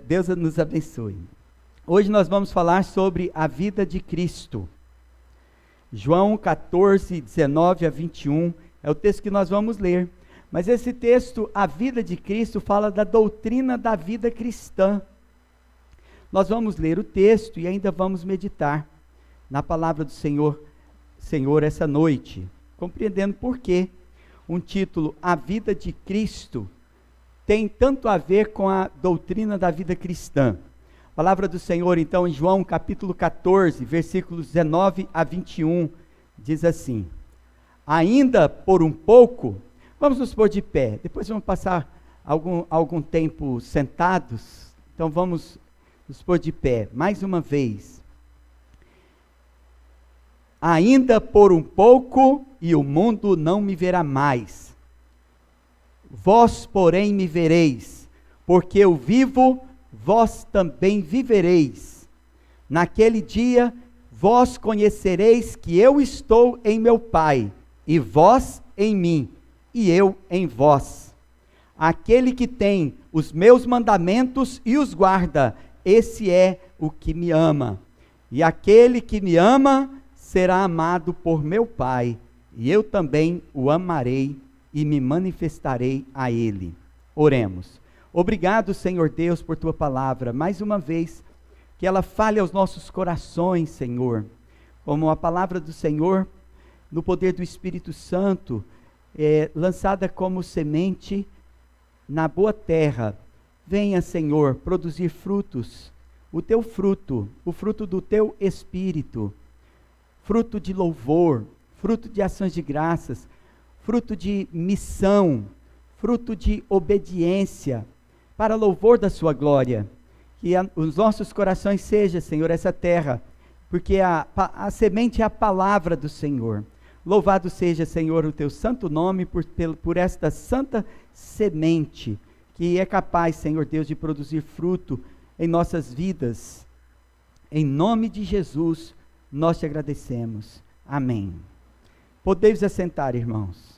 Deus nos abençoe. Hoje nós vamos falar sobre a vida de Cristo. João 14, 19 a 21 é o texto que nós vamos ler. Mas esse texto, a vida de Cristo, fala da doutrina da vida cristã. Nós vamos ler o texto e ainda vamos meditar na palavra do Senhor essa noite, compreendendo por que um título, A Vida de Cristo, tem tanto a ver com a doutrina da vida cristã. A palavra do Senhor, então, em João capítulo 14, versículos 19 a 21, diz assim: ainda por um pouco, vamos nos pôr de pé, depois vamos passar algum tempo sentados, então vamos nos pôr de pé, mais uma vez. Ainda por um pouco, e o mundo não me verá mais. Vós, porém, me vereis, porque eu vivo, vós também vivereis. Naquele dia, vós conhecereis que eu estou em meu Pai, e vós em mim, e eu em vós. Aquele que tem os meus mandamentos e os guarda, esse é o que me ama. E aquele que me ama, será amado por meu Pai, e eu também o amarei e me manifestarei a ele. Oremos. Obrigado, Senhor Deus, por tua palavra, mais uma vez, que ela fale aos nossos corações, Senhor, como a palavra do Senhor, no poder do Espírito Santo, lançada como semente na boa terra. Venha, Senhor, produzir frutos, o teu fruto, o fruto do teu Espírito, fruto de louvor, fruto de ações de graças, fruto de missão, fruto de obediência, para louvor da sua glória. Que os nossos corações seja, Senhor, essa terra, porque a semente é a palavra do Senhor. Louvado seja, Senhor, o teu santo nome por esta santa semente, que é capaz, Senhor Deus, de produzir fruto em nossas vidas. Em nome de Jesus, nós te agradecemos. Amém. Podeis assentar, irmãos.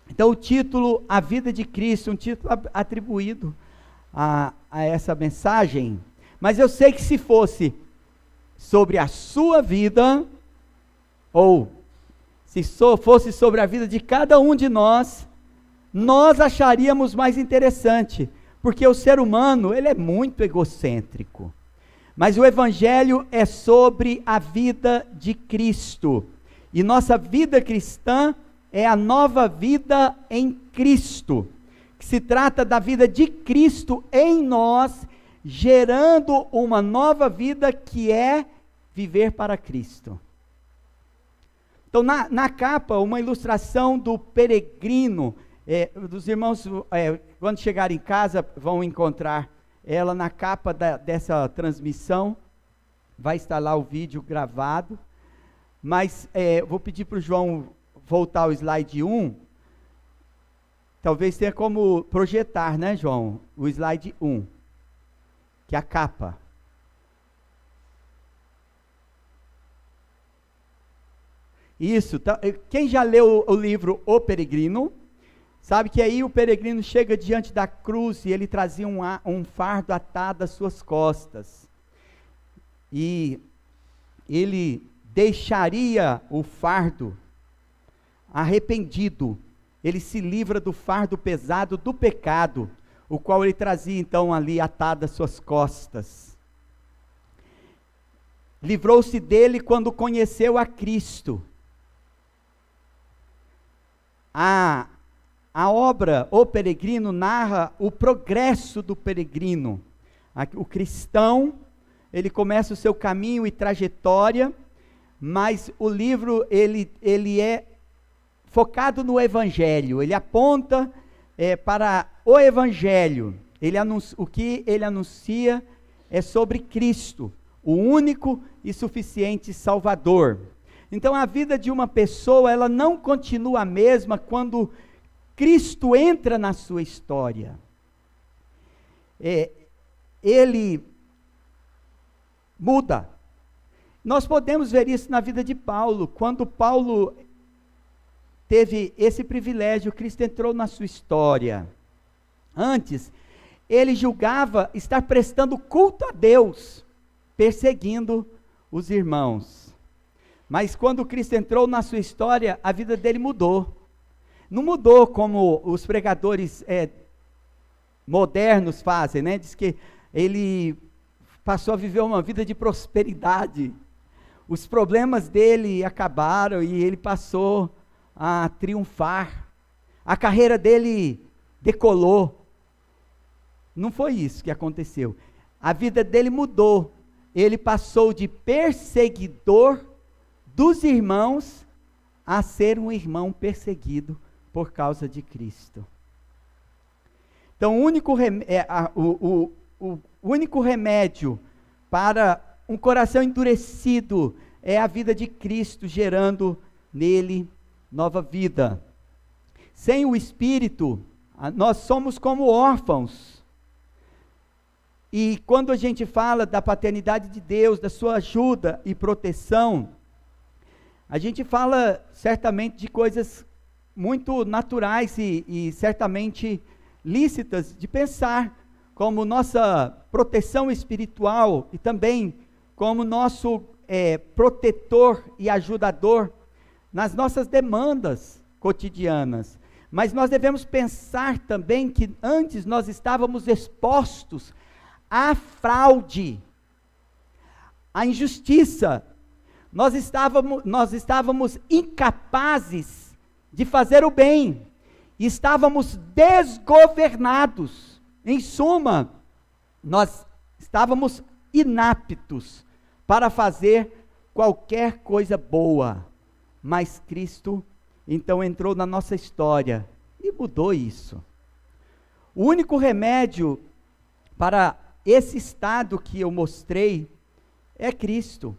Então, o título, A Vida de Cristo, um título atribuído a essa mensagem, mas eu sei que se fosse sobre a sua vida, ou se fosse sobre a vida de cada um de nós acharíamos mais interessante, porque o ser humano, ele é muito egocêntrico. Mas o Evangelho é sobre a vida de Cristo. E nossa vida cristã é a nova vida em Cristo. Que se trata da vida de Cristo em nós, gerando uma nova vida que é viver para Cristo. Então, na capa, uma ilustração do peregrino. Dos irmãos, quando chegarem em casa, vão encontrar ela na capa dessa transmissão. Vai estar lá o vídeo gravado, mas vou pedir para o João voltar ao slide 1, talvez tenha como projetar, né, João, o slide 1, que é a capa. Isso, quem já leu o livro O Peregrino, sabe que aí o peregrino chega diante da cruz e ele trazia um fardo atado às suas costas. E ele deixaria o fardo arrependido. Ele se livra do fardo pesado do pecado, o qual ele trazia então ali atado às suas costas. Livrou-se dele quando conheceu a Cristo. A obra O Peregrino narra o progresso do peregrino. O cristão, ele começa o seu caminho e trajetória, mas o livro, ele é focado no Evangelho, ele aponta para o Evangelho. O que ele anuncia é sobre Cristo, o único e suficiente Salvador. Então a vida de uma pessoa, ela não continua a mesma quando Cristo entra na sua história. Ele muda. Nós podemos ver isso na vida de Paulo. Quando Paulo teve esse privilégio, Cristo entrou na sua história. Antes, ele julgava estar prestando culto a Deus, perseguindo os irmãos. Mas quando Cristo entrou na sua história, a vida dele mudou. Não mudou como os pregadores modernos fazem, né? Diz que ele passou a viver uma vida de prosperidade. Os problemas dele acabaram e ele passou a triunfar. A carreira dele decolou. Não foi isso que aconteceu. A vida dele mudou. Ele passou de perseguidor dos irmãos a ser um irmão perseguido por causa de Cristo. Então, o único remédio para um coração endurecido é a vida de Cristo, gerando nele nova vida. Sem o Espírito, nós somos como órfãos. E quando a gente fala da paternidade de Deus, da sua ajuda e proteção, a gente fala certamente de coisas muito naturais e certamente lícitas de pensar, como nossa proteção espiritual e também como nosso protetor e ajudador nas nossas demandas cotidianas. Mas nós devemos pensar também que antes nós estávamos expostos à fraude, à injustiça. Nós estávamos incapazes de fazer o bem, estávamos desgovernados. Em suma, nós estávamos inaptos para fazer qualquer coisa boa, mas Cristo então entrou na nossa história e mudou isso. O único remédio para esse estado que eu mostrei é Cristo.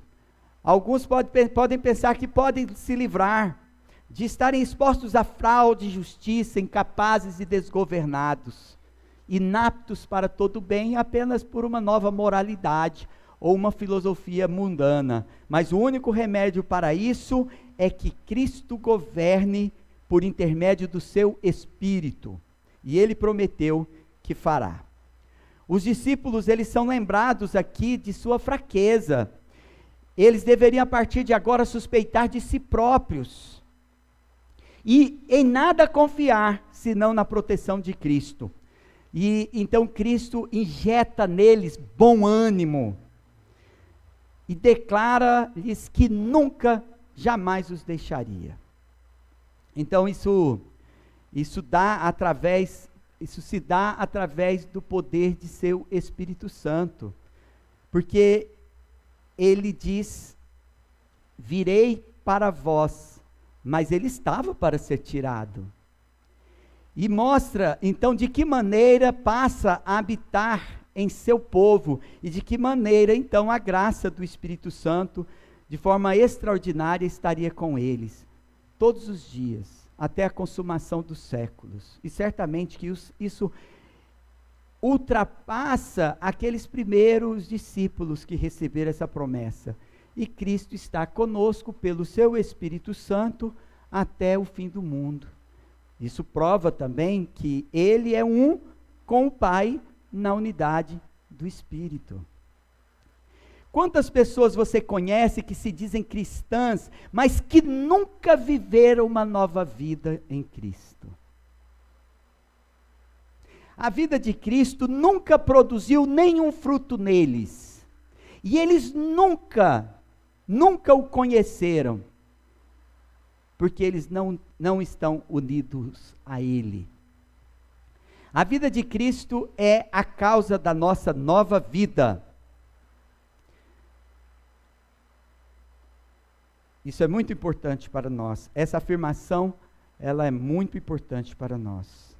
Alguns podem pensar que podem se livrar de estarem expostos à fraude, injustiça, incapazes e desgovernados, inaptos para todo o bem apenas por uma nova moralidade ou uma filosofia mundana. Mas o único remédio para isso é que Cristo governe por intermédio do seu Espírito. E Ele prometeu que fará. Os discípulos, eles são lembrados aqui de sua fraqueza. Eles deveriam a partir de agora suspeitar de si próprios. E em nada confiar, senão na proteção de Cristo. E então Cristo injeta neles bom ânimo. E declara-lhes que nunca, jamais os deixaria. Então isso se dá através do poder de seu Espírito Santo. Porque ele diz: virei para vós, mas ele estava para ser tirado. E mostra, então, de que maneira passa a habitar em seu povo, e de que maneira, então, a graça do Espírito Santo, de forma extraordinária, estaria com eles, todos os dias, até a consumação dos séculos. E certamente que isso ultrapassa aqueles primeiros discípulos que receberam essa promessa. E Cristo está conosco pelo seu Espírito Santo até o fim do mundo. Isso prova também que Ele é um com o Pai na unidade do Espírito. Quantas pessoas você conhece que se dizem cristãs, mas que nunca viveram uma nova vida em Cristo? A vida de Cristo nunca produziu nenhum fruto neles. E eles nunca o conheceram, porque eles não estão unidos a Ele. A vida de Cristo é a causa da nossa nova vida. Isso é muito importante para nós. Essa afirmação, ela é muito importante para nós.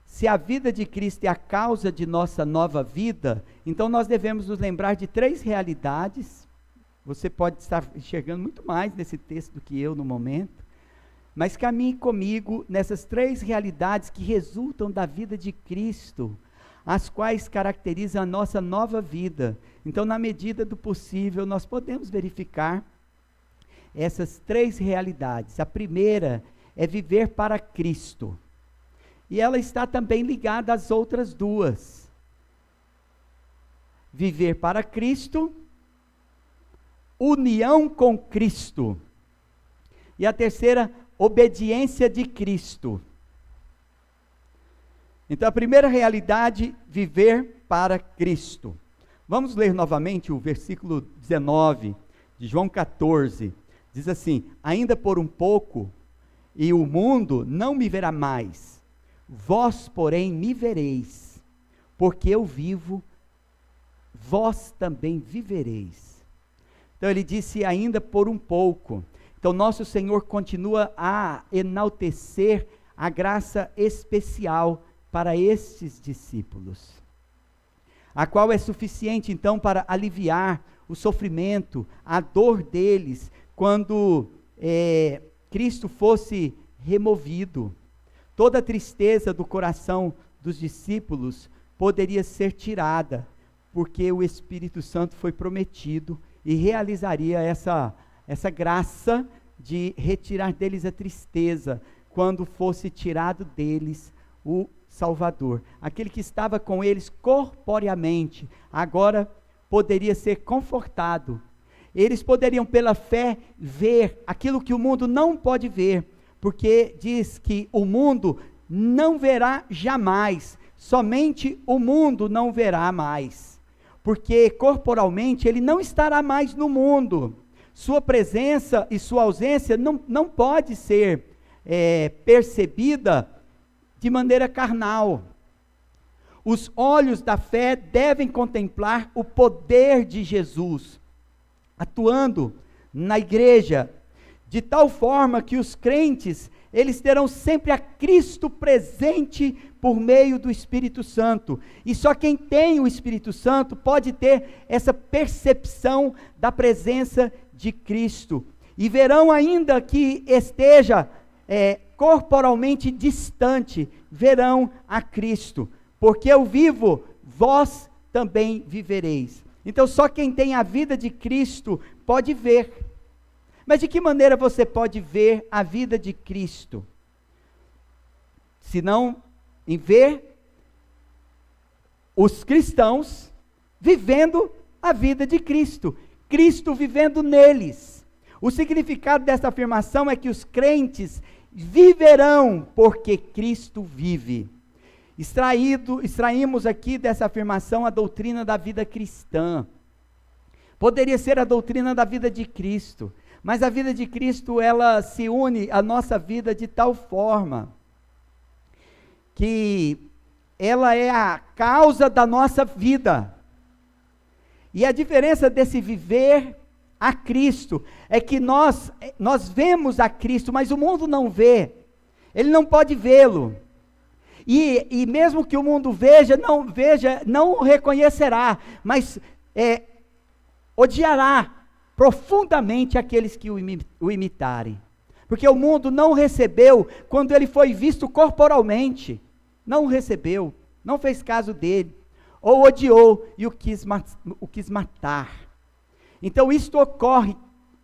Se a vida de Cristo é a causa de nossa nova vida, então nós devemos nos lembrar de 3 realidades. Você pode estar enxergando muito mais nesse texto do que eu no momento, mas caminhe comigo nessas 3 realidades que resultam da vida de Cristo, as quais caracterizam a nossa nova vida. Então, na medida do possível, nós podemos verificar essas 3 realidades. A primeira é viver para Cristo. e ela está também ligada às outras duas. Viver para Cristo, união com Cristo. E a terceira, obediência de Cristo. Então, a primeira realidade, viver para Cristo. Vamos ler novamente o versículo 19 de João 14. Diz assim: ainda por um pouco, e o mundo não me verá mais. Vós, porém, me vereis, porque eu vivo, vós também vivereis. Então ele disse ainda por um pouco. Então nosso Senhor continua a enaltecer a graça especial para estes discípulos, a qual é suficiente então para aliviar o sofrimento, a dor deles, quando Cristo fosse removido. Toda a tristeza do coração dos discípulos poderia ser tirada, porque o Espírito Santo foi prometido e realizaria essa graça de retirar deles a tristeza, quando fosse tirado deles o Salvador. Aquele que estava com eles corporeamente, agora poderia ser confortado. Eles poderiam pela fé ver aquilo que o mundo não pode ver, porque diz que o mundo não verá jamais, somente o mundo não verá mais, porque corporalmente ele não estará mais no mundo. Sua presença e sua ausência não pode ser percebida de maneira carnal. Os olhos da fé devem contemplar o poder de Jesus, atuando na igreja, de tal forma que os crentes, eles terão sempre a Cristo presente por meio do Espírito Santo, e só quem tem o Espírito Santo pode ter essa percepção da presença de Cristo, e verão ainda que esteja corporalmente distante, verão a Cristo, porque eu vivo, vós também vivereis. Então só quem tem a vida de Cristo pode ver. Mas de que maneira você pode ver a vida de Cristo? Se não em ver os cristãos vivendo a vida de Cristo, Cristo vivendo neles. O significado dessa afirmação é que os crentes viverão porque Cristo vive. Extraímos aqui dessa afirmação a doutrina da vida cristã. Poderia ser a doutrina da vida de Cristo, mas a vida de Cristo, ela se une à nossa vida de tal forma que ela é a causa da nossa vida. E a diferença desse viver a Cristo é que nós vemos a Cristo, mas o mundo não vê. Ele não pode vê-lo. E mesmo que o mundo veja, não o reconhecerá, mas odiará profundamente aqueles que o imitarem, porque o mundo não recebeu quando ele foi visto corporalmente, não o recebeu, não fez caso dele, ou odiou e o quis matar. Então isto ocorre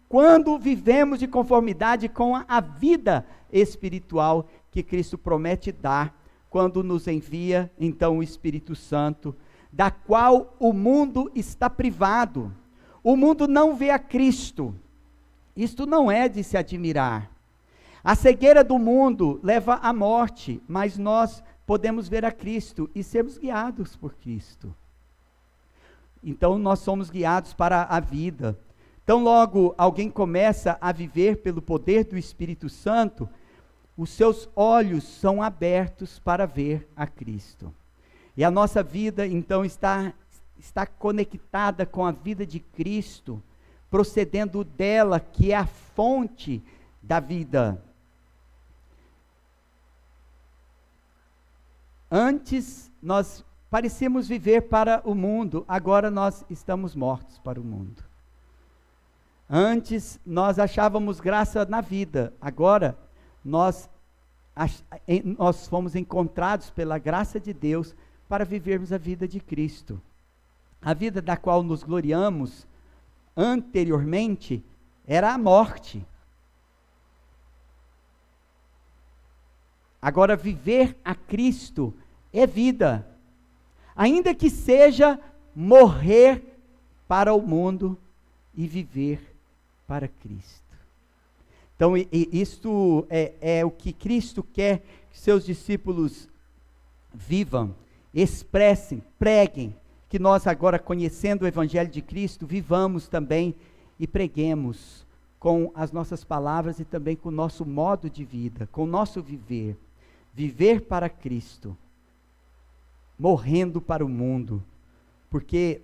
quando vivemos de conformidade com a vida espiritual que Cristo promete dar, quando nos envia então o Espírito Santo, da qual o mundo está privado. O mundo não vê a Cristo. Isto não é de se admirar. A cegueira do mundo leva à morte, mas nós podemos ver a Cristo e sermos guiados por Cristo. Então nós somos guiados para a vida. Então logo alguém começa a viver pelo poder do Espírito Santo, os seus olhos são abertos para ver a Cristo. E a nossa vida então está conectada com a vida de Cristo, procedendo dela, que é a fonte da vida. Antes nós parecíamos viver para o mundo, agora nós estamos mortos para o mundo. Antes nós achávamos graça na vida, agora nós fomos encontrados pela graça de Deus para vivermos a vida de Cristo. A vida da qual nos gloriamos anteriormente era a morte. Agora, viver a Cristo é vida, ainda que seja morrer para o mundo e viver para Cristo. Então, isto é o que Cristo quer que seus discípulos vivam, expressem, preguem, que nós agora, conhecendo o Evangelho de Cristo, vivamos também e preguemos com as nossas palavras e também com o nosso modo de vida, com o nosso viver. Viver para Cristo, morrendo para o mundo, porque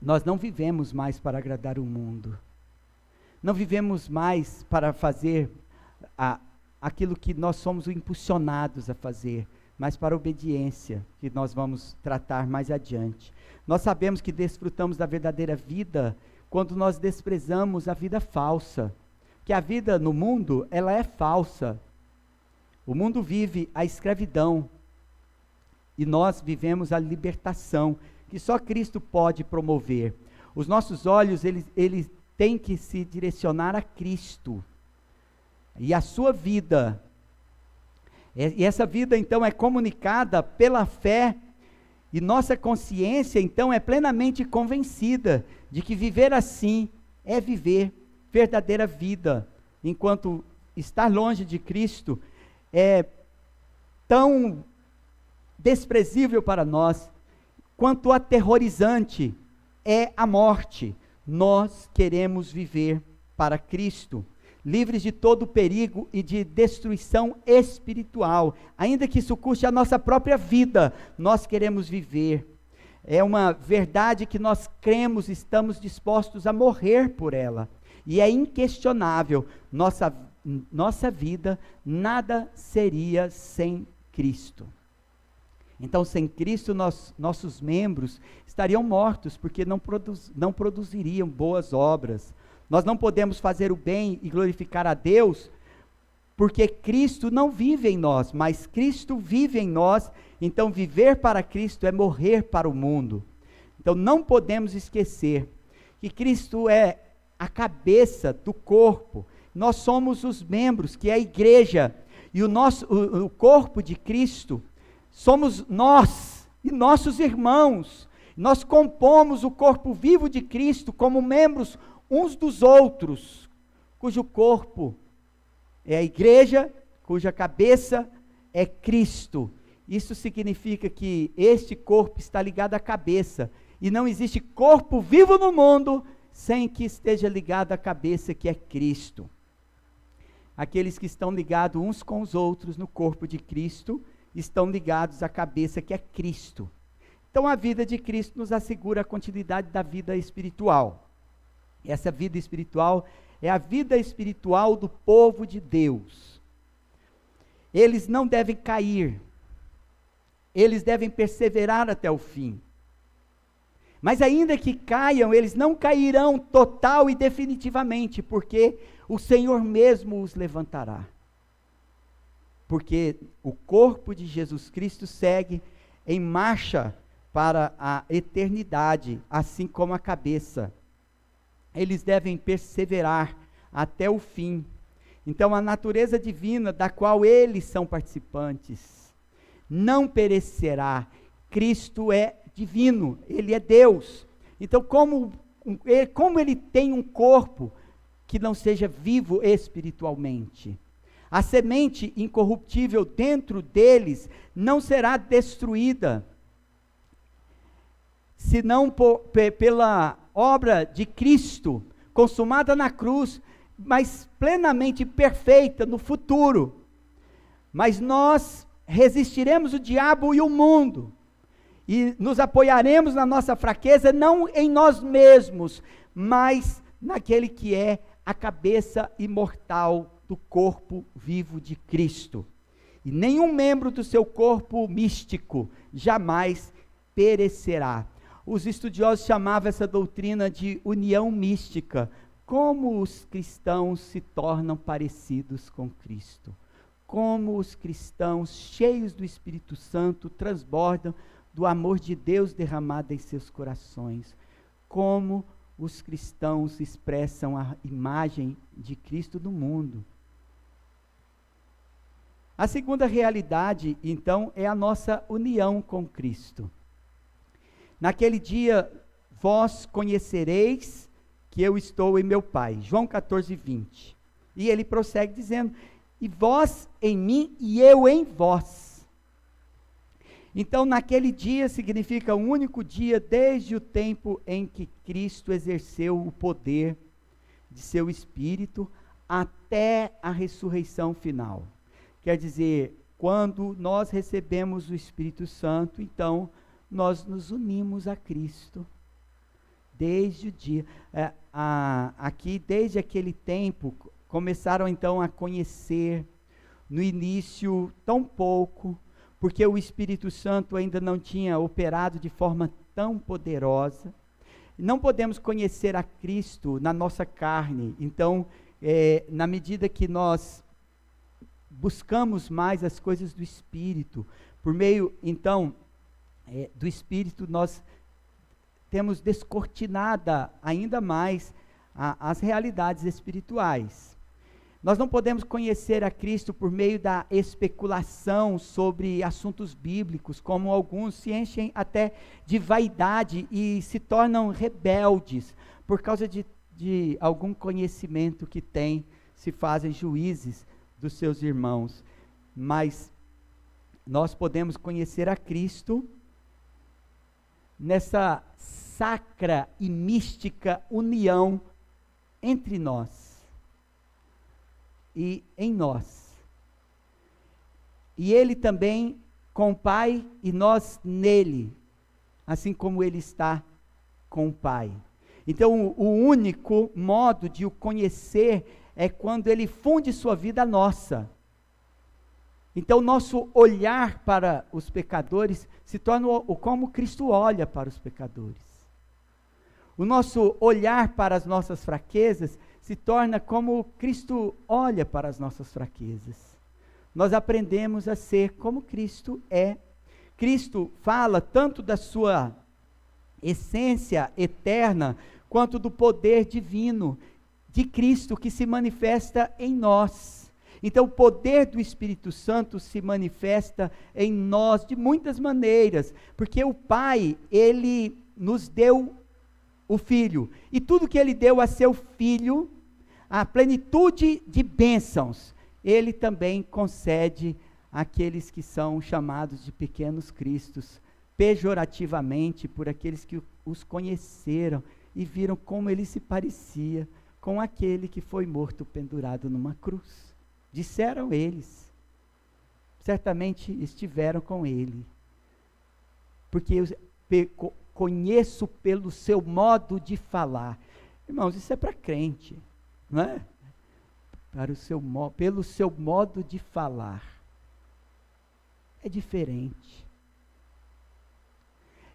nós não vivemos mais para agradar o mundo, não vivemos mais para fazer aquilo que nós somos impulsionados a fazer, mas para a obediência, que nós vamos tratar mais adiante. Nós sabemos que desfrutamos da verdadeira vida quando nós desprezamos a vida falsa, que a vida no mundo, ela é falsa. O mundo vive a escravidão, e nós vivemos a libertação, que só Cristo pode promover. Os nossos olhos, eles têm que se direcionar a Cristo, e a sua vida, e essa vida então é comunicada pela fé, e nossa consciência então é plenamente convencida de que viver assim é viver verdadeira vida, enquanto estar longe de Cristo é tão desprezível para nós, quanto aterrorizante é a morte. Nós queremos viver para Cristo, livres de todo perigo e de destruição espiritual, ainda que isso custe a nossa própria vida, nós queremos viver. É uma verdade que nós cremos, estamos dispostos a morrer por ela, e é inquestionável, nossa vida nada seria sem Cristo. Então, sem Cristo, nossos membros estariam mortos, porque não produziriam boas obras. Nós não podemos fazer o bem e glorificar a Deus, porque Cristo não vive em nós, mas Cristo vive em nós. Então, viver para Cristo é morrer para o mundo. Então, não podemos esquecer que Cristo é a cabeça do corpo, nós somos os membros, que é a igreja, e o corpo de Cristo somos nós e nossos irmãos. Nós compomos o corpo vivo de Cristo como membros uns dos outros, cujo corpo é a igreja, cuja cabeça é Cristo. Isso significa que este corpo está ligado à cabeça, e não existe corpo vivo no mundo sem que esteja ligado à cabeça, que é Cristo. Aqueles que estão ligados uns com os outros no corpo de Cristo, estão ligados à cabeça, que é Cristo. Então, a vida de Cristo nos assegura a continuidade da vida espiritual. Essa vida espiritual é a vida espiritual do povo de Deus. Eles não devem cair, eles devem perseverar até o fim. Mas ainda que caiam, eles não cairão total e definitivamente, porque o Senhor mesmo os levantará. Porque o corpo de Jesus Cristo segue em marcha para a eternidade, assim como a cabeça. Eles devem perseverar até o fim. Então, a natureza divina da qual eles são participantes não perecerá. Cristo é divino, Ele é Deus. Então, como Ele tem um corpo que não seja vivo espiritualmente, a semente incorruptível dentro deles não será destruída, senão pela obra de Cristo, consumada na cruz, mas plenamente perfeita no futuro. Mas nós resistiremos o diabo e o mundo, e nos apoiaremos na nossa fraqueza, não em nós mesmos, mas naquele que é a cabeça imortal do corpo vivo de Cristo. E nenhum membro do seu corpo místico jamais perecerá. Os estudiosos chamavam essa doutrina de união mística. Como os cristãos se tornam parecidos com Cristo. Como os cristãos cheios do Espírito Santo transbordam do amor de Deus derramado em seus corações. Como os cristãos expressam a imagem de Cristo no mundo. A segunda realidade, então, é a nossa união com Cristo. Naquele dia, vós conhecereis que eu estou em meu Pai. João 14, 20. E ele prossegue dizendo, e vós em mim e eu em vós. Então, naquele dia significa um único dia desde o tempo em que Cristo exerceu o poder de seu Espírito até a ressurreição final. Quer dizer, quando nós recebemos o Espírito Santo, então nós nos unimos a Cristo. Desde o dia, aqui desde aquele tempo, começaram então a conhecer, no início tão pouco, porque o Espírito Santo ainda não tinha operado de forma tão poderosa. Não podemos conhecer a Cristo na nossa carne. Então, na medida que nós buscamos mais as coisas do Espírito, por meio, então, do Espírito, nós temos descortinada ainda mais as realidades espirituais. Nós não podemos conhecer a Cristo por meio da especulação sobre assuntos bíblicos, como alguns se enchem até de vaidade e se tornam rebeldes, por causa de algum conhecimento que têm, se fazem juízes dos seus irmãos. Mas nós podemos conhecer a Cristo nessa sacra e mística união entre nós e em nós. E Ele também com o Pai e nós nele, assim como Ele está com o Pai. Então, o único modo de o conhecer é quando Ele funde sua vida à nossa. Então, nosso olhar para os pecadores se torna como Cristo olha para os pecadores. O nosso olhar para as nossas fraquezas se torna como Cristo olha para as nossas fraquezas. Nós aprendemos a ser como Cristo é. Cristo fala tanto da sua essência eterna, quanto do poder divino de Cristo que se manifesta em nós. Então, o poder do Espírito Santo se manifesta em nós de muitas maneiras, porque o Pai, Ele nos deu o Filho, e tudo que Ele deu a seu Filho, a plenitude de bênçãos, Ele também concede àqueles que são chamados de pequenos cristos, pejorativamente por aqueles que os conheceram e viram como Ele se parecia com aquele que foi morto pendurado numa cruz. Disseram eles, certamente estiveram com Ele, porque eu conheço pelo seu modo de falar. Irmãos, isso é para crente, não é? Pelo seu modo de falar. É diferente.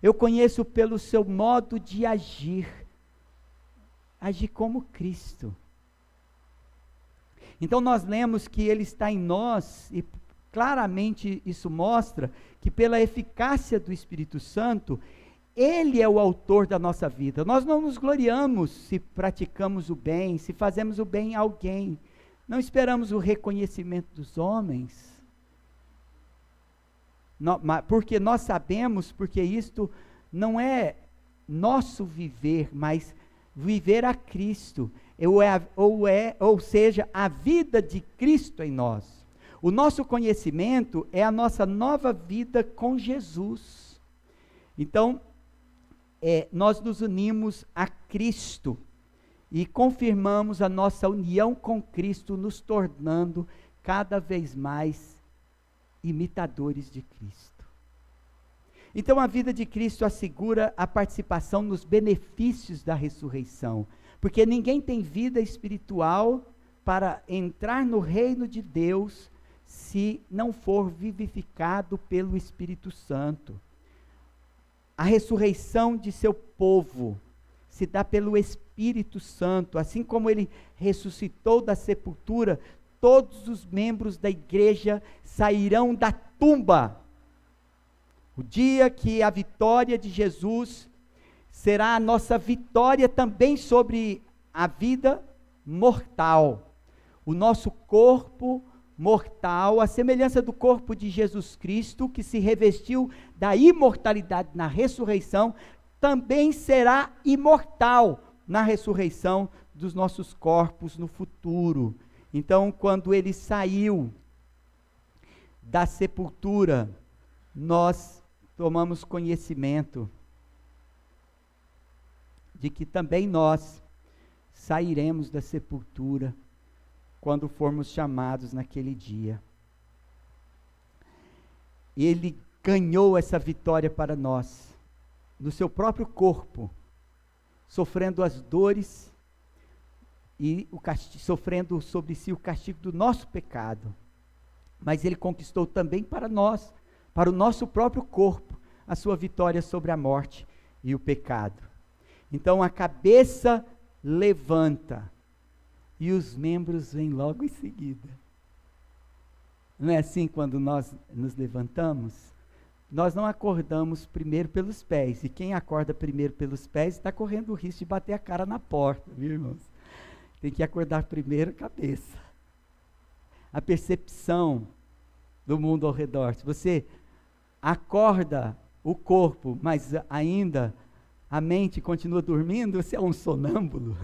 Eu conheço pelo seu modo de agir como Cristo. Então nós lemos que Ele está em nós, e claramente isso mostra que pela eficácia do Espírito Santo, Ele é o autor da nossa vida. Nós não nos gloriamos se praticamos o bem, se fazemos o bem a alguém. Não esperamos o reconhecimento dos homens, porque nós sabemos, porque isto não é nosso viver, mas viver a Cristo, ou seja, a vida de Cristo em nós. O nosso conhecimento é a nossa nova vida com Jesus. Então, nós nos unimos a Cristo e confirmamos a nossa união com Cristo, nos tornando cada vez mais imitadores de Cristo. Então a vida de Cristo assegura a participação nos benefícios da ressurreição, porque ninguém tem vida espiritual para entrar no reino de Deus se não for vivificado pelo Espírito Santo. A ressurreição de seu povo se dá pelo Espírito Santo, assim como Ele ressuscitou da sepultura, todos os membros da igreja sairão da tumba. O dia que a vitória de Jesus será a nossa vitória também sobre a vida mortal. O nosso corpo mortal, à semelhança do corpo de Jesus Cristo, que se revestiu da imortalidade na ressurreição, também será imortal na ressurreição dos nossos corpos no futuro. Então, quando ele saiu da sepultura, nós tomamos conhecimento de que também nós sairemos da sepultura quando formos chamados naquele dia. Ele ganhou essa vitória para nós, no seu próprio corpo, sofrendo as dores e sofrendo sobre si o castigo do nosso pecado. Mas ele conquistou também para nós, para o nosso próprio corpo, a sua vitória sobre a morte e o pecado. Então a cabeça levanta e os membros vêm logo em seguida. Não é assim quando nós nos levantamos? Nós não acordamos primeiro pelos pés, e quem acorda primeiro pelos pés está correndo o risco de bater a cara na porta, viu, irmãos? Tem que acordar primeiro a cabeça. A percepção do mundo ao redor. Se você acorda o corpo, mas ainda a mente continua dormindo, você é um sonâmbulo.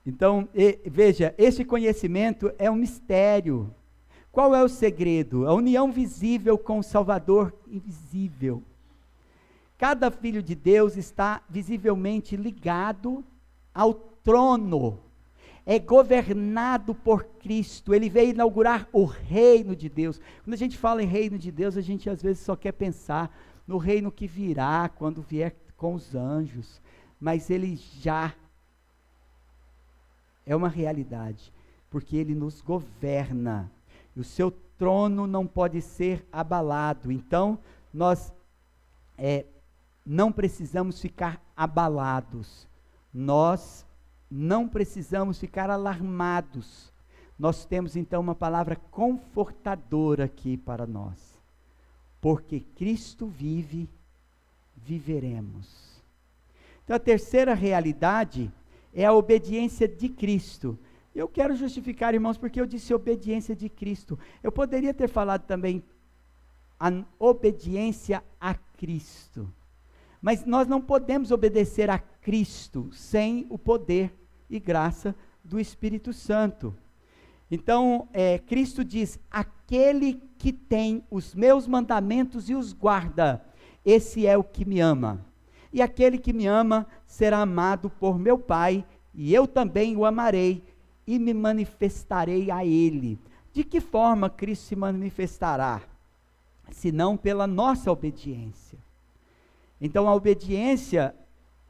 Então, veja, este conhecimento é um mistério. Qual é o segredo? A união visível com o Salvador invisível. Cada filho de Deus está visivelmente ligado ao trono. É governado por Cristo. Ele veio inaugurar o reino de Deus. Quando a gente fala em reino de Deus, a gente às vezes só quer pensar no reino que virá, quando vier com os anjos. Mas ele já é uma realidade, porque ele nos governa. E o seu trono não pode ser abalado. Então, nós não precisamos ficar abalados. Nós não precisamos ficar alarmados. Nós temos então uma palavra confortadora aqui para nós. Porque Cristo vive, viveremos. Então a terceira realidade é a obediência de Cristo. Eu quero justificar, irmãos, porque eu disse obediência de Cristo. Eu poderia ter falado também a obediência a Cristo. Mas nós não podemos obedecer a Cristo sem o poder e graça do Espírito Santo. Então, Cristo diz, aquele que tem os meus mandamentos e os guarda, esse é o que me ama. E aquele que me ama será amado por meu Pai, e eu também o amarei, e me manifestarei a ele. De que forma Cristo se manifestará? Senão pela nossa obediência. Então a obediência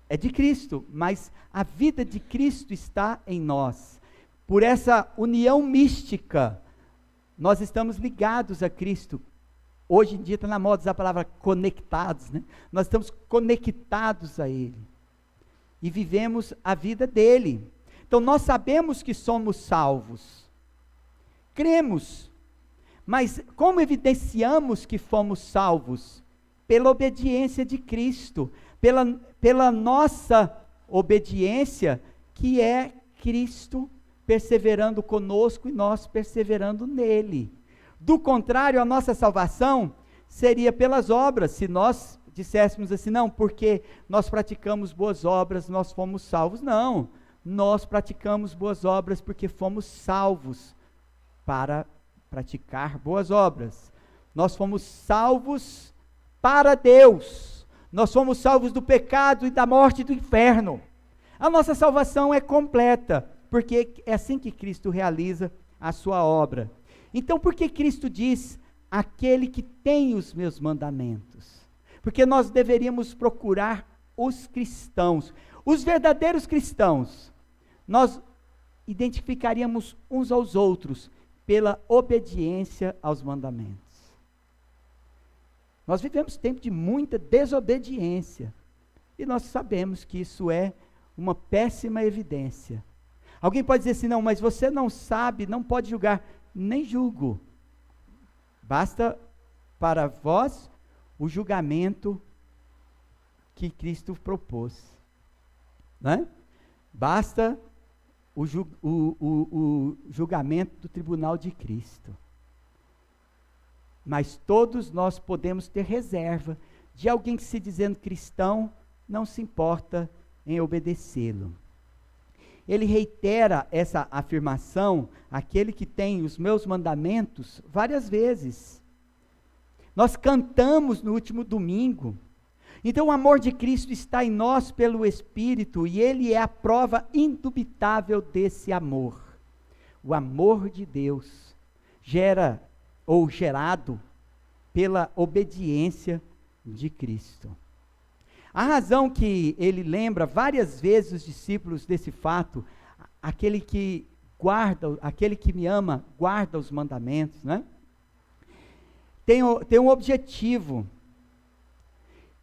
é de Cristo, mas a vida de Cristo está em nós. Por essa união mística, nós estamos ligados a Cristo. Hoje em dia está na moda usar a palavra conectados, né? Nós estamos conectados a Ele. E vivemos a vida dEle. Então nós sabemos que somos salvos. Cremos. Mas como evidenciamos que fomos salvos? Pela obediência de Cristo. Pela nossa obediência, que é Cristo perseverando conosco e nós perseverando nele. Do contrário, a nossa salvação seria pelas obras, se nós disséssemos assim, não, porque nós praticamos boas obras, nós fomos salvos. Não, nós praticamos boas obras porque fomos salvos para praticar boas obras. Nós fomos salvos para Deus. Nós fomos salvos do pecado e da morte e do inferno. A nossa salvação é completa, porque é assim que Cristo realiza a sua obra. Então, por que Cristo diz, aquele que tem os meus mandamentos? Porque nós deveríamos procurar os cristãos, os verdadeiros cristãos. Nós identificaríamos uns aos outros pela obediência aos mandamentos. Nós vivemos tempo de muita desobediência, e nós sabemos que isso é uma péssima evidência. Alguém pode dizer assim, não, mas você não sabe, não pode julgar. Nem julgo. Basta para vós o julgamento que Cristo propôs. Né? Basta o julgamento do tribunal de Cristo. Mas todos nós podemos ter reserva de alguém que, se dizendo cristão, não se importa em obedecê-lo. Ele reitera essa afirmação, aquele que tem os meus mandamentos, várias vezes. Nós cantamos no último domingo. Então o amor de Cristo está em nós pelo Espírito, e ele é a prova indubitável desse amor. O amor de Deus gerado pela obediência de Cristo. A razão que ele lembra várias vezes os discípulos desse fato, aquele que me ama, guarda os mandamentos, né? Tem um objetivo,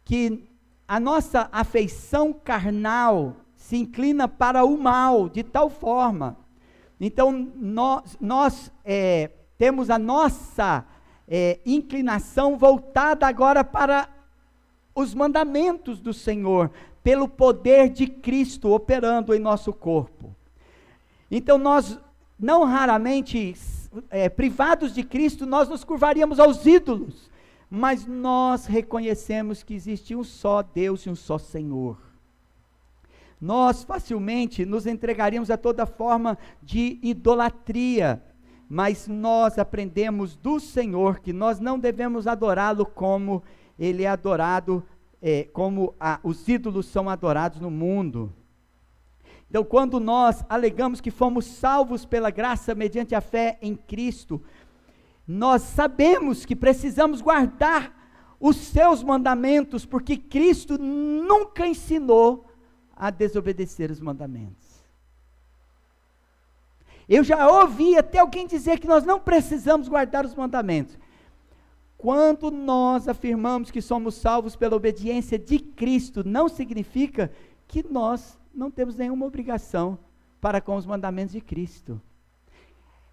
que a nossa afeição carnal se inclina para o mal, de tal forma. Então, nós temos a nossa inclinação voltada agora para os mandamentos do Senhor, pelo poder de Cristo operando em nosso corpo. Então nós, não raramente, privados de Cristo, nós nos curvaríamos aos ídolos, mas nós reconhecemos que existe um só Deus e um só Senhor. Nós facilmente nos entregaríamos a toda forma de idolatria, mas nós aprendemos do Senhor que nós não devemos adorá-lo como ele é adorado, como os ídolos são adorados no mundo. Então, quando nós alegamos que fomos salvos pela graça mediante a fé em Cristo, nós sabemos que precisamos guardar os seus mandamentos, porque Cristo nunca ensinou a desobedecer os mandamentos. Eu já ouvi até alguém dizer que nós não precisamos guardar os mandamentos. Quando nós afirmamos que somos salvos pela obediência de Cristo, não significa que nós não temos nenhuma obrigação para com os mandamentos de Cristo.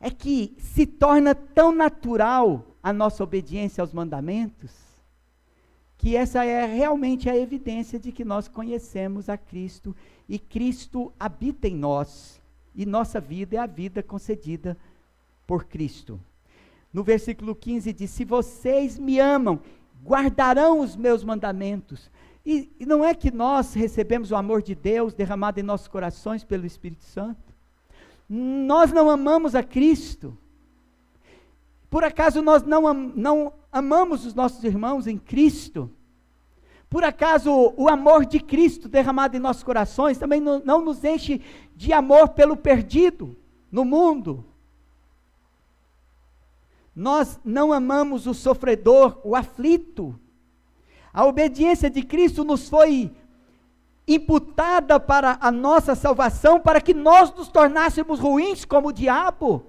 É que se torna tão natural a nossa obediência aos mandamentos, que essa é realmente a evidência de que nós conhecemos a Cristo, e Cristo habita em nós, e nossa vida é a vida concedida por Cristo. No versículo 15 diz: se vocês me amam, guardarão os meus mandamentos. E não é que nós recebemos o amor de Deus derramado em nossos corações pelo Espírito Santo? Nós não amamos a Cristo? Por acaso nós não amamos os nossos irmãos em Cristo? Por acaso o amor de Cristo derramado em nossos corações também não nos enche de amor pelo perdido no mundo? Nós não amamos o sofredor, o aflito. A obediência de Cristo nos foi imputada para a nossa salvação, para que nós nos tornássemos ruins como o diabo?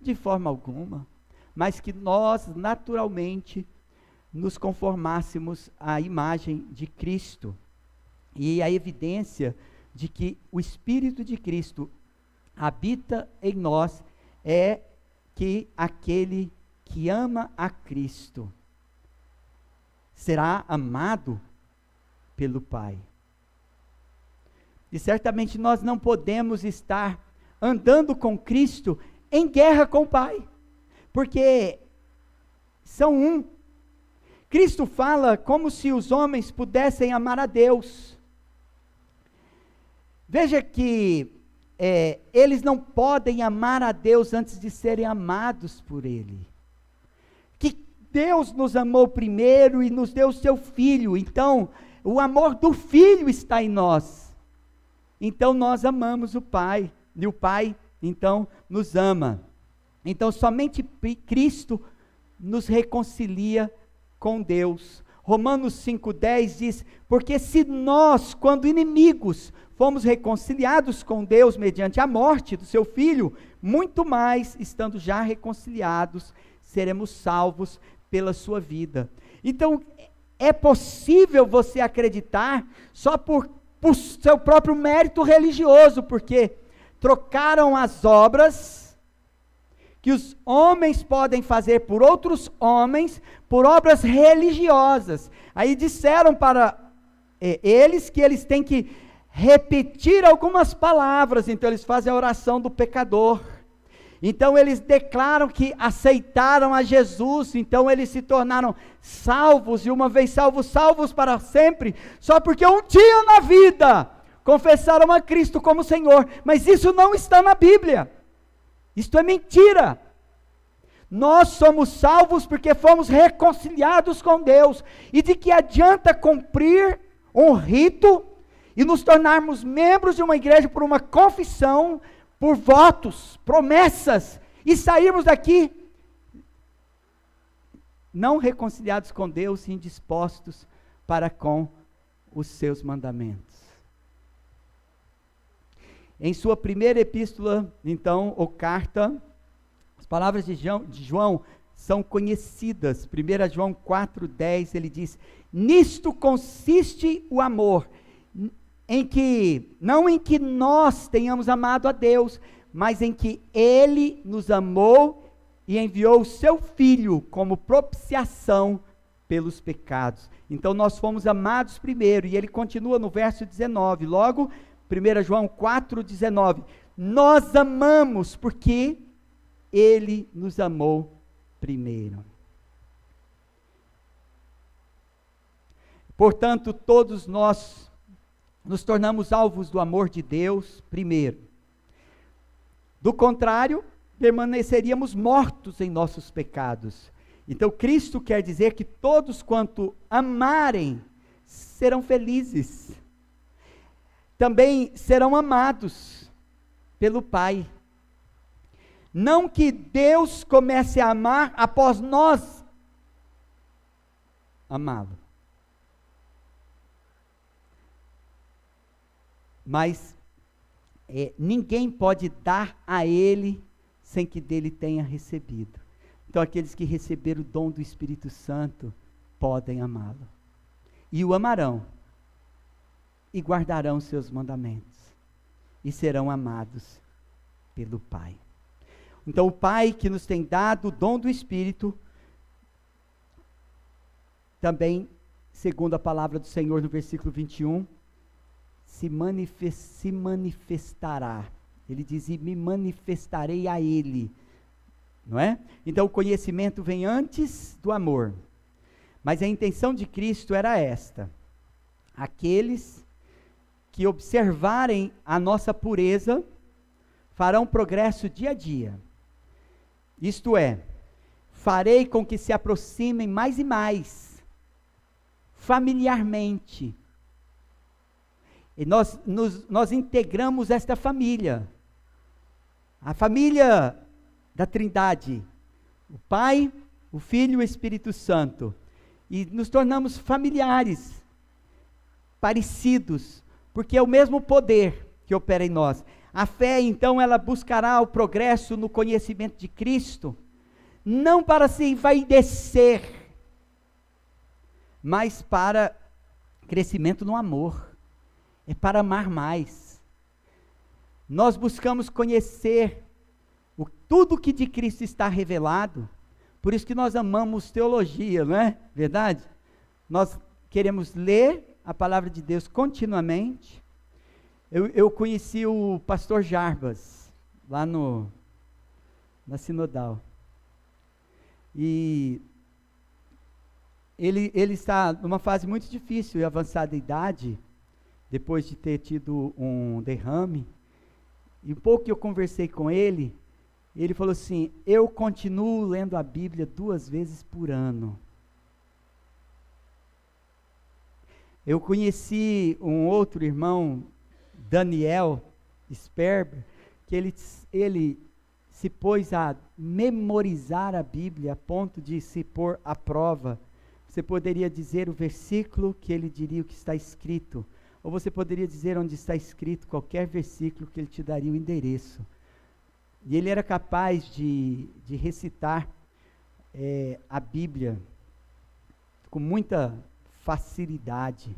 De forma alguma, mas que nós naturalmente nos conformássemos à imagem de Cristo. E a evidência de que o Espírito de Cristo habita em nós é que aquele que ama a Cristo será amado pelo Pai. E certamente nós não podemos estar andando com Cristo em guerra com o Pai, porque são um. Cristo fala como se os homens pudessem amar a Deus. Veja que eles não podem amar a Deus antes de serem amados por Ele. Que Deus nos amou primeiro e nos deu o seu Filho, então o amor do Filho está em nós. Então nós amamos o Pai, e o Pai então nos ama. Então somente Cristo nos reconcilia com Deus. Romanos 5,10 diz: porque se nós, quando inimigos, fomos reconciliados com Deus mediante a morte do seu Filho, muito mais, estando já reconciliados, seremos salvos pela sua vida. Então, é possível você acreditar só por seu próprio mérito religioso, porque trocaram as obras que os homens podem fazer por outros homens, por obras religiosas. Aí disseram para eles que eles têm que repetir algumas palavras. Então eles fazem a oração do pecador. Então eles declaram que aceitaram a Jesus, então eles se tornaram salvos, e uma vez salvos, salvos para sempre, só porque um dia na vida confessaram a Cristo como Senhor. Mas isso não está na Bíblia, isto é mentira. Nós somos salvos porque fomos reconciliados com Deus. E de que adianta cumprir um rito e nos tornarmos membros de uma igreja por uma confissão, por votos, promessas, e sairmos daqui não reconciliados com Deus e indispostos para com os seus mandamentos? Em sua primeira epístola, então, ou carta, as palavras de João são conhecidas. 1 João 4,10, ele diz: nisto consiste o amor, não em que nós tenhamos amado a Deus, mas em que Ele nos amou e enviou o seu Filho como propiciação pelos pecados. Então nós fomos amados primeiro, e ele continua no verso 19, logo, 1 João 4,19, nós amamos porque Ele nos amou primeiro. Portanto, todos nós nos tornamos alvos do amor de Deus primeiro. Do contrário, permaneceríamos mortos em nossos pecados. Então Cristo quer dizer que todos quanto amarem serão felizes, também serão amados pelo Pai. Não que Deus comece a amar após nós amá-lo, mas ninguém pode dar a Ele sem que dele tenha recebido. Então aqueles que receberam o dom do Espírito Santo podem amá-lo, e o amarão, e guardarão seus mandamentos, e serão amados pelo Pai. Então o Pai que nos tem dado o dom do Espírito, também, segundo a palavra do Senhor no versículo 21, se manifestará. Ele diz: e me manifestarei a Ele, não é? Então o conhecimento vem antes do amor, mas a intenção de Cristo era esta: aqueles que observarem a nossa pureza farão progresso dia a dia. Isto é, farei com que se aproximem mais e mais, familiarmente. E nós integramos esta família, a família da Trindade, o Pai, o Filho e o Espírito Santo, e nos tornamos familiares, parecidos, porque é o mesmo poder que opera em nós. A fé, então, ela buscará o progresso no conhecimento de Cristo, não para se envaidecer, mas para crescimento no amor. É para amar mais. Nós buscamos conhecer tudo que de Cristo está revelado, por isso que nós amamos teologia, não é verdade? Nós queremos ler a palavra de Deus continuamente. Eu conheci o pastor Jarbas, lá na Sinodal, e ele está numa fase muito difícil e avançada idade, depois de ter tido um derrame, e um pouco que eu conversei com ele, ele falou assim: eu continuo lendo a Bíblia 2 vezes por ano. Eu conheci um outro irmão, Daniel Sperber, que ele se pôs a memorizar a Bíblia a ponto de se pôr à prova. Você poderia dizer o versículo que ele diria o que está escrito, ou você poderia dizer onde está escrito qualquer versículo que ele te daria o endereço. E ele era capaz de recitar a Bíblia com muita facilidade.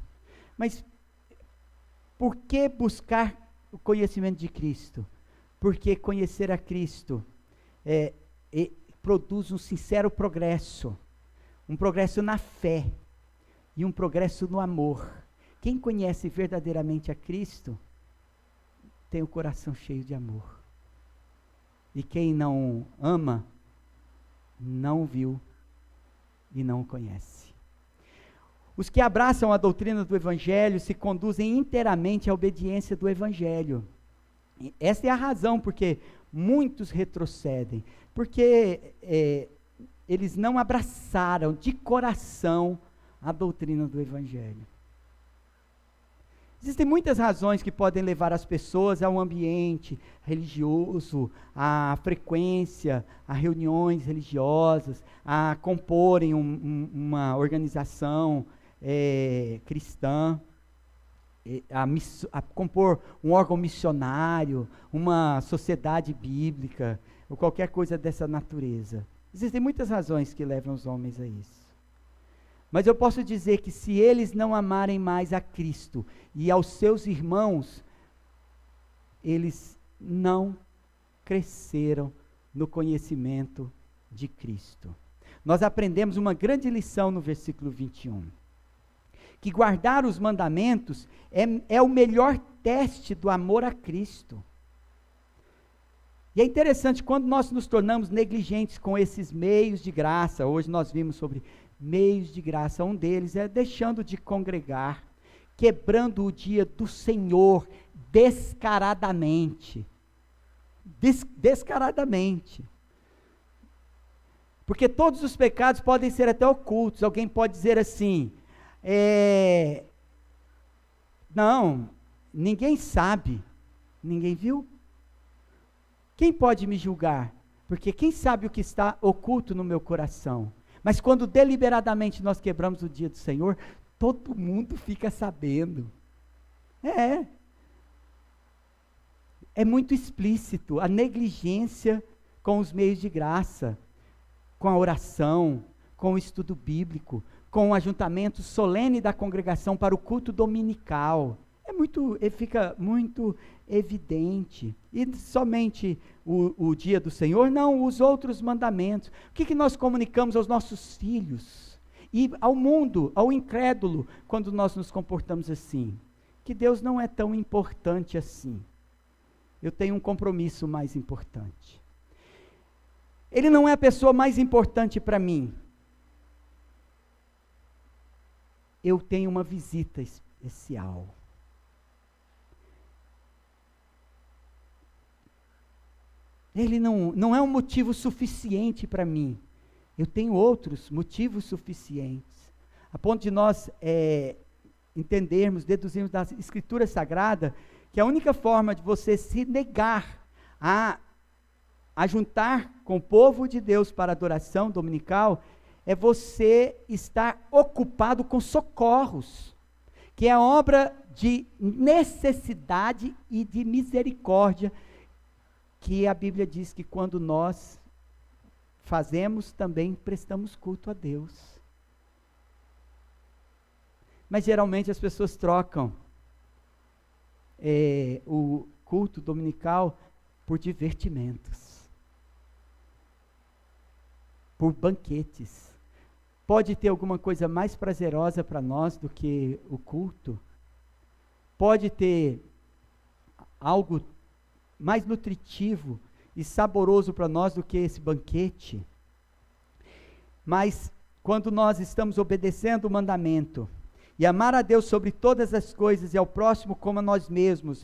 Mas por que buscar o conhecimento de Cristo? Porque conhecer a Cristo produz um sincero progresso, um progresso na fé e um progresso no amor, Quem conhece verdadeiramente a Cristo, tem o coração cheio de amor. E quem não ama, não viu e não o conhece. Os que abraçam a doutrina do Evangelho se conduzem inteiramente à obediência do Evangelho. Essa é a razão porque muitos retrocedem, porque eles não abraçaram de coração a doutrina do Evangelho. Existem muitas razões que podem levar as pessoas a um ambiente religioso, à frequência, a reuniões religiosas, a comporem uma organização cristã, a compor um órgão missionário, uma sociedade bíblica, ou qualquer coisa dessa natureza. Existem muitas razões que levam os homens a isso. Mas eu posso dizer que se eles não amarem mais a Cristo e aos seus irmãos, eles não cresceram no conhecimento de Cristo. Nós aprendemos uma grande lição no versículo 21. Que guardar os mandamentos é o melhor teste do amor a Cristo. E é interessante, quando nós nos tornamos negligentes com esses meios de graça, hoje nós vimos sobre meios de graça, um deles é deixando de congregar, quebrando o dia do Senhor descaradamente. Descaradamente. Porque todos os pecados podem ser até ocultos. Alguém pode dizer assim, não, ninguém sabe, ninguém viu. Quem pode me julgar? Porque quem sabe o que está oculto no meu coração? Mas quando deliberadamente nós quebramos o dia do Senhor, todo mundo fica sabendo. É muito explícito a negligência com os meios de graça, com a oração, com o estudo bíblico, com o ajuntamento solene da congregação para o culto dominical. Fica muito evidente. E somente o dia do Senhor? Não, os outros mandamentos. O que nós comunicamos aos nossos filhos? E ao mundo, ao incrédulo, quando nós nos comportamos assim? Que Deus não é tão importante assim. Eu tenho um compromisso mais importante. Ele não é a pessoa mais importante para mim. Eu tenho uma visita especial. Ele não é um motivo suficiente para mim. Eu tenho outros motivos suficientes. A ponto de nós entendermos, deduzirmos da Escritura Sagrada, que a única forma de você se negar a juntar com o povo de Deus para a adoração dominical, é você estar ocupado com socorros, que é a obra de necessidade e de misericórdia, que a Bíblia diz que quando nós fazemos, também prestamos culto a Deus. Mas geralmente as pessoas trocam o culto dominical por divertimentos, por banquetes. Pode ter alguma coisa mais prazerosa para nós do que o culto? Pode ter algo mais nutritivo e saboroso para nós do que esse banquete? Mas quando nós estamos obedecendo o mandamento, e amar a Deus sobre todas as coisas e ao próximo como a nós mesmos,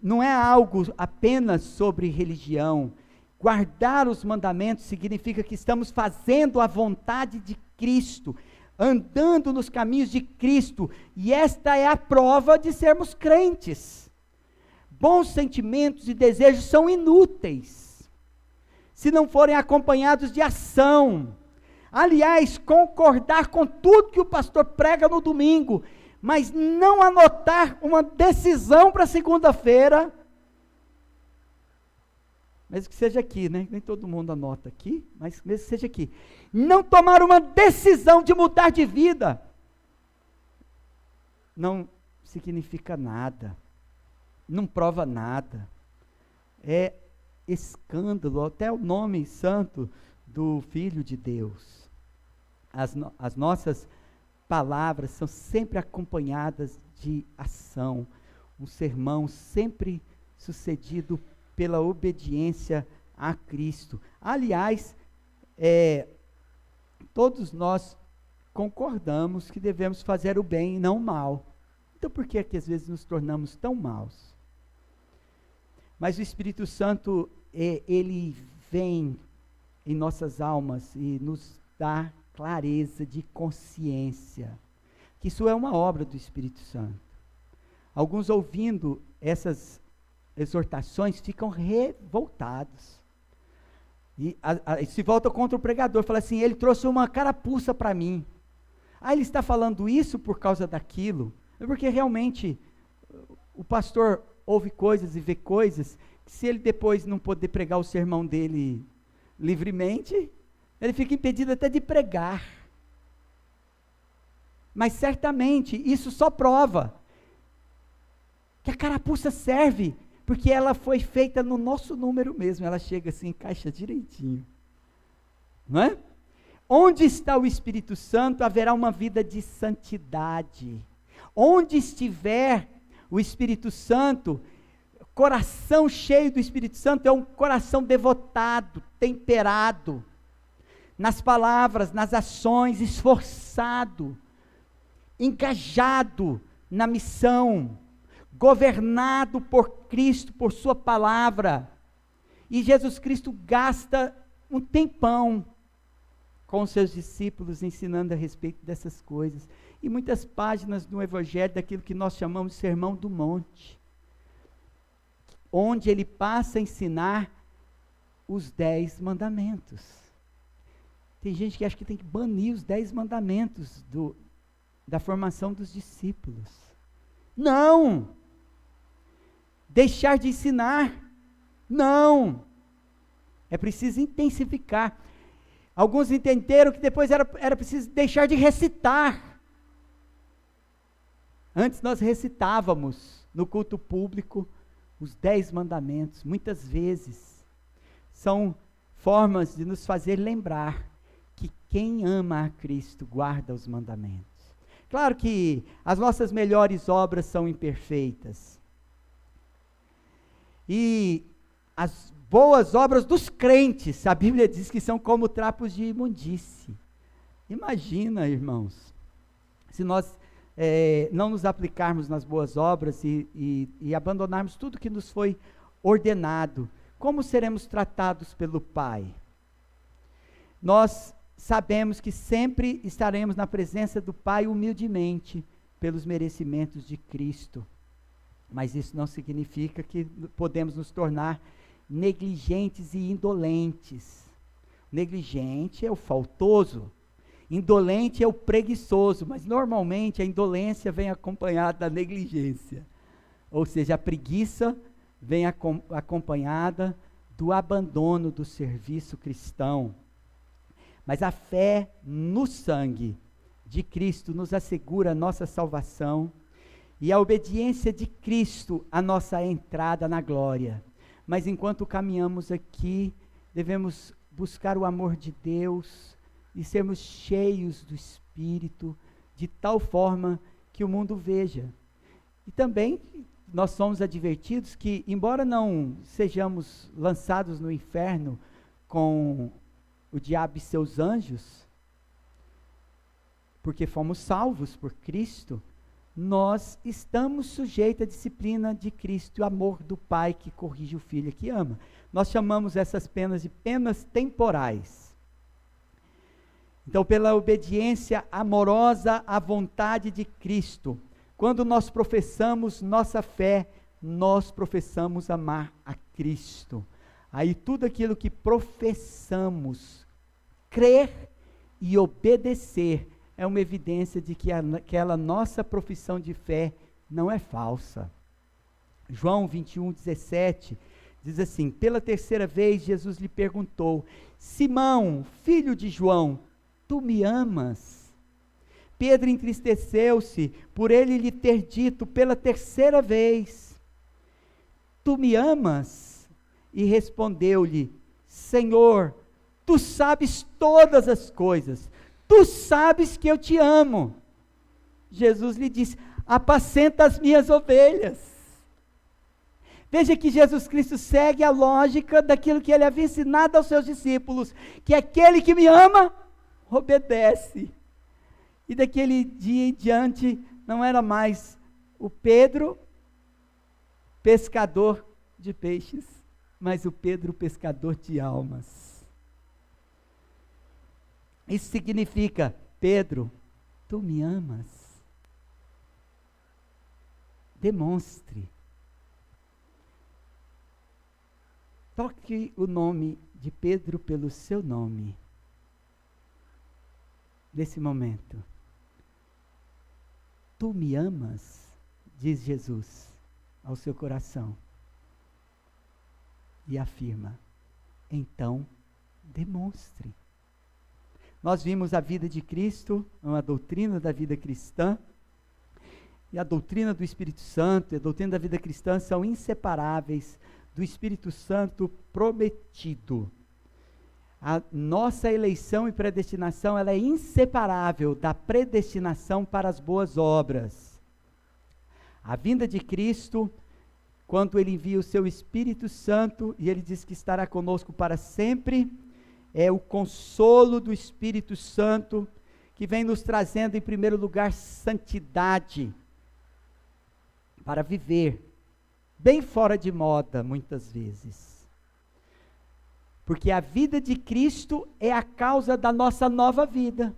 não é algo apenas sobre religião. Guardar os mandamentos significa que estamos fazendo a vontade de Cristo, andando nos caminhos de Cristo, e esta é a prova de sermos crentes. Bons sentimentos e desejos são inúteis, se não forem acompanhados de ação. Aliás, concordar com tudo que o pastor prega no domingo, mas não anotar uma decisão para segunda-feira, mesmo que seja aqui, né? Nem todo mundo anota aqui, mas mesmo que seja aqui. Não tomar uma decisão de mudar de vida, não significa nada, não prova nada, é escândalo, até o nome santo do Filho de Deus. As nossas palavras são sempre acompanhadas de ação. Um sermão sempre sucedido pela obediência a Cristo. Aliás, todos nós concordamos que devemos fazer o bem e não o mal. Então por que é que às vezes nos tornamos tão maus? Mas o Espírito Santo, ele vem em nossas almas e nos dá clareza de consciência, que isso é uma obra do Espírito Santo. Alguns ouvindo essas exortações ficam revoltados, e se volta contra o pregador, fala assim, ele trouxe uma carapuça para mim. Ele está falando isso por causa daquilo, porque realmente o pastor ouve coisas e vê coisas, que se ele depois não poder pregar o sermão dele livremente, ele fica impedido até de pregar. Mas certamente isso só prova que a carapuça serve, porque ela foi feita no nosso número mesmo, ela chega assim, encaixa direitinho, não é? Onde está o Espírito Santo, haverá uma vida de santidade. Onde estiver o Espírito Santo, coração cheio do Espírito Santo é um coração devotado, temperado, nas palavras, nas ações, esforçado, engajado na missão, governado por Cristo, por sua palavra. E Jesus Cristo gasta um tempão com os seus discípulos, ensinando a respeito dessas coisas. E muitas páginas do Evangelho, daquilo que nós chamamos de Sermão do Monte, onde ele passa a ensinar os 10 mandamentos. Tem gente que acha que tem que banir os 10 mandamentos da formação dos discípulos. Não! Deixar de ensinar? Não! É preciso intensificar. Alguns entenderam que depois era preciso deixar de recitar. Antes nós recitávamos no culto público os 10 mandamentos. Muitas vezes são formas de nos fazer lembrar que quem ama a Cristo guarda os mandamentos. Claro que as nossas melhores obras são imperfeitas. E as boas obras dos crentes, a Bíblia diz que são como trapos de imundície. Imagina, irmãos, se nós não nos aplicarmos nas boas obras e abandonarmos tudo que nos foi ordenado, como seremos tratados pelo Pai? Nós sabemos que sempre estaremos na presença do Pai humildemente, pelos merecimentos de Cristo, mas isso não significa que podemos nos tornar negligentes e indolentes. Negligente é o faltoso, indolente é o preguiçoso, mas normalmente a indolência vem acompanhada da negligência, ou seja, a preguiça vem acompanhada do abandono do serviço cristão. Mas a fé no sangue de Cristo nos assegura a nossa salvação, e a obediência de Cristo a nossa entrada na glória. Mas enquanto caminhamos aqui, devemos buscar o amor de Deus e sermos cheios do Espírito, de tal forma que o mundo veja. E também nós somos advertidos que, embora não sejamos lançados no inferno com o diabo e seus anjos, porque fomos salvos por Cristo, nós estamos sujeitos à disciplina de Cristo, o amor do Pai que corrige o Filho que ama. Nós chamamos essas penas de penas temporais. Então, pela obediência amorosa à vontade de Cristo, quando nós professamos nossa fé, nós professamos amar a Cristo. Aí tudo aquilo que professamos, crer e obedecer, é uma evidência de que aquela nossa profissão de fé não é falsa. João 21:17 diz assim: pela terceira vez Jesus lhe perguntou: Simão, filho de João, tu me amas? Pedro entristeceu-se por ele lhe ter dito pela terceira vez: tu me amas? E respondeu-lhe: Senhor, tu sabes todas as coisas, tu sabes que eu te amo. Jesus lhe disse: apacenta as minhas ovelhas. Veja que Jesus Cristo segue a lógica daquilo que ele havia ensinado aos seus discípulos, que aquele que me ama, obedece. E daquele dia em diante, não era mais o Pedro, pescador de peixes, mas o Pedro, pescador de almas. Isso significa: Pedro, tu me amas? Demonstre. Toque o nome de Pedro pelo seu nome. Nesse momento. Tu me amas? Diz Jesus ao seu coração. E afirma: então demonstre. Nós vimos a vida de Cristo, uma doutrina da vida cristã, e a doutrina do Espírito Santo e a doutrina da vida cristã são inseparáveis do Espírito Santo prometido. A nossa eleição e predestinação, ela é inseparável da predestinação para as boas obras. A vinda de Cristo, quando ele envia o seu Espírito Santo, e ele diz que estará conosco para sempre, é o consolo do Espírito Santo, que vem nos trazendo, em primeiro lugar, santidade, para viver, bem fora de moda, muitas vezes. Porque a vida de Cristo é a causa da nossa nova vida.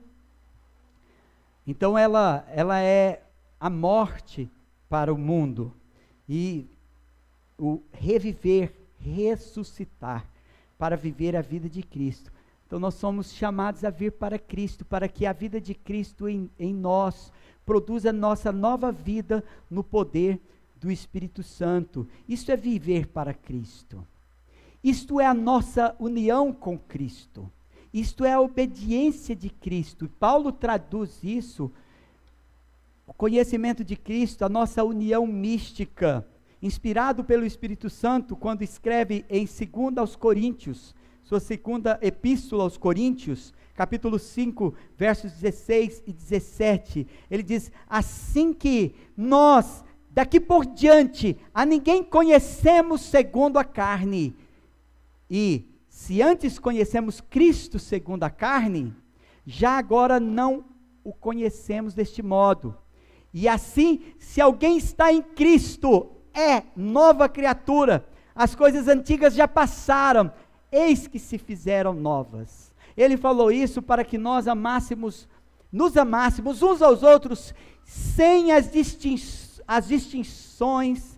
Então ela é a morte para o mundo, e o reviver, ressuscitar, para viver a vida de Cristo. Então nós somos chamados a vir para Cristo, para que a vida de Cristo em nós produza nossa nova vida no poder do Espírito Santo. Isso é viver para Cristo. Isto é a nossa união com Cristo. Isto é a obediência de Cristo. Paulo traduz isso, o conhecimento de Cristo, a nossa união mística, inspirado pelo Espírito Santo, quando escreve em 2 aos Coríntios, sua segunda epístola aos Coríntios, capítulo 5, versos 16 e 17, ele diz: assim que nós, daqui por diante, a ninguém conhecemos segundo a carne, e se antes conhecemos Cristo segundo a carne, já agora não o conhecemos deste modo. E assim, se alguém está em Cristo, é nova criatura, as coisas antigas já passaram, eis que se fizeram novas. Ele falou isso para que nós nos amássemos uns aos outros, sem as distinções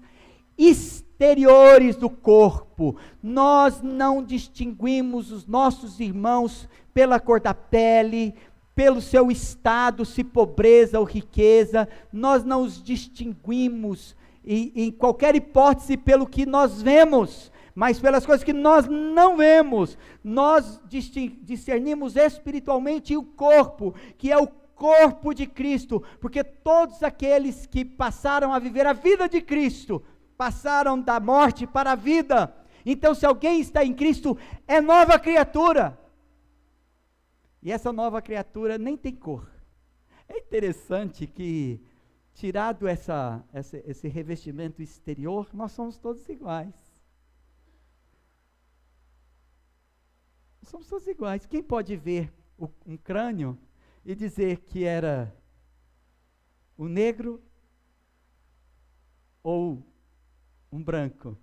exteriores do corpo. Nós não distinguimos os nossos irmãos pela cor da pele, pelo seu estado, se pobreza ou riqueza. Nós não os distinguimos em qualquer hipótese pelo que nós vemos, mas pelas coisas que nós não vemos. Nós discernimos espiritualmente o corpo, que é o corpo de Cristo, porque todos aqueles que passaram a viver a vida de Cristo, passaram da morte para a vida. Então, se alguém está em Cristo, é nova criatura, e essa nova criatura nem tem cor. É interessante que, tirado esse revestimento exterior, nós somos todos iguais. Somos todos iguais. Quem pode ver um crânio e dizer que era um negro ou um branco?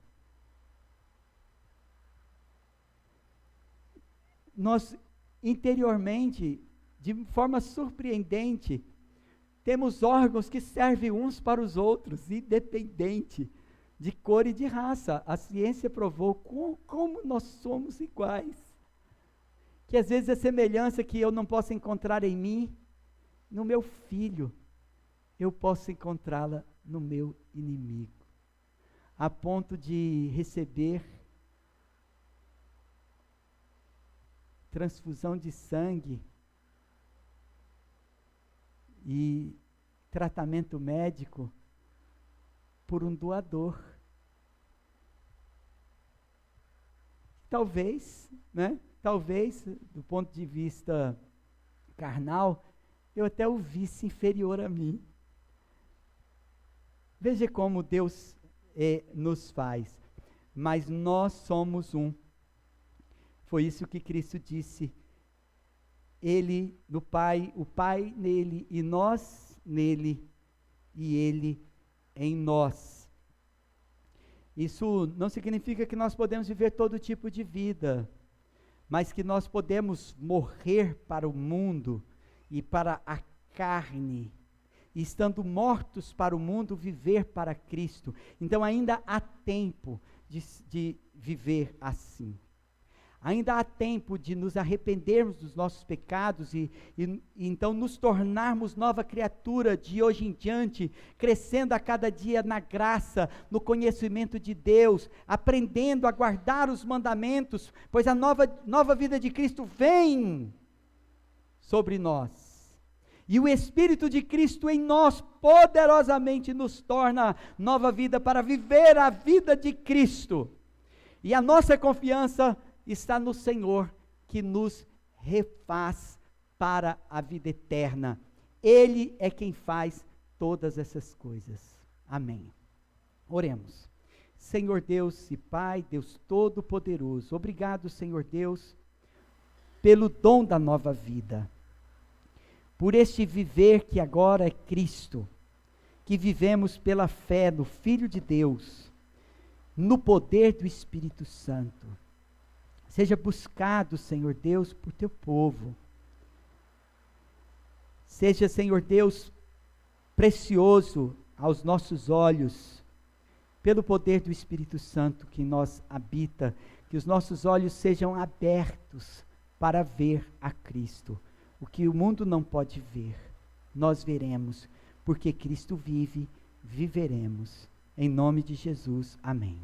Nós, interiormente, de forma surpreendente, temos órgãos que servem uns para os outros, independente de cor e de raça. A ciência provou como nós somos iguais. Que às vezes a semelhança que eu não posso encontrar em mim, no meu filho, eu posso encontrá-la no meu inimigo. A ponto de receber transfusão de sangue e tratamento médico por um doador. Talvez, do ponto de vista carnal, eu até o visse inferior a mim, Veja como Deus nos faz. Mas nós somos um. Foi isso que Cristo disse. Ele no Pai, o Pai nele, e nós nele, e ele em nós. Isso não significa que nós podemos viver todo tipo de vida, mas que nós podemos morrer para o mundo e para a carne, e estando mortos para o mundo, viver para Cristo. Então ainda há tempo de viver assim. Ainda há tempo de nos arrependermos dos nossos pecados e então nos tornarmos nova criatura de hoje em diante, crescendo a cada dia na graça, no conhecimento de Deus, aprendendo a guardar os mandamentos, pois a nova vida de Cristo vem sobre nós. E o Espírito de Cristo em nós poderosamente nos torna nova vida para viver a vida de Cristo. E a nossa confiança está no Senhor, que nos refaz para a vida eterna. Ele é quem faz todas essas coisas. Amém. Oremos. Senhor Deus e Pai, Deus Todo-Poderoso, obrigado, Senhor Deus, pelo dom da nova vida, por este viver que agora é Cristo, que vivemos pela fé no Filho de Deus, no poder do Espírito Santo. Seja buscado, Senhor Deus, por teu povo. Seja, Senhor Deus, precioso aos nossos olhos, pelo poder do Espírito Santo que em nós habita, que os nossos olhos sejam abertos para ver a Cristo. O que o mundo não pode ver, nós veremos, porque Cristo vive, viveremos. Em nome de Jesus, amém.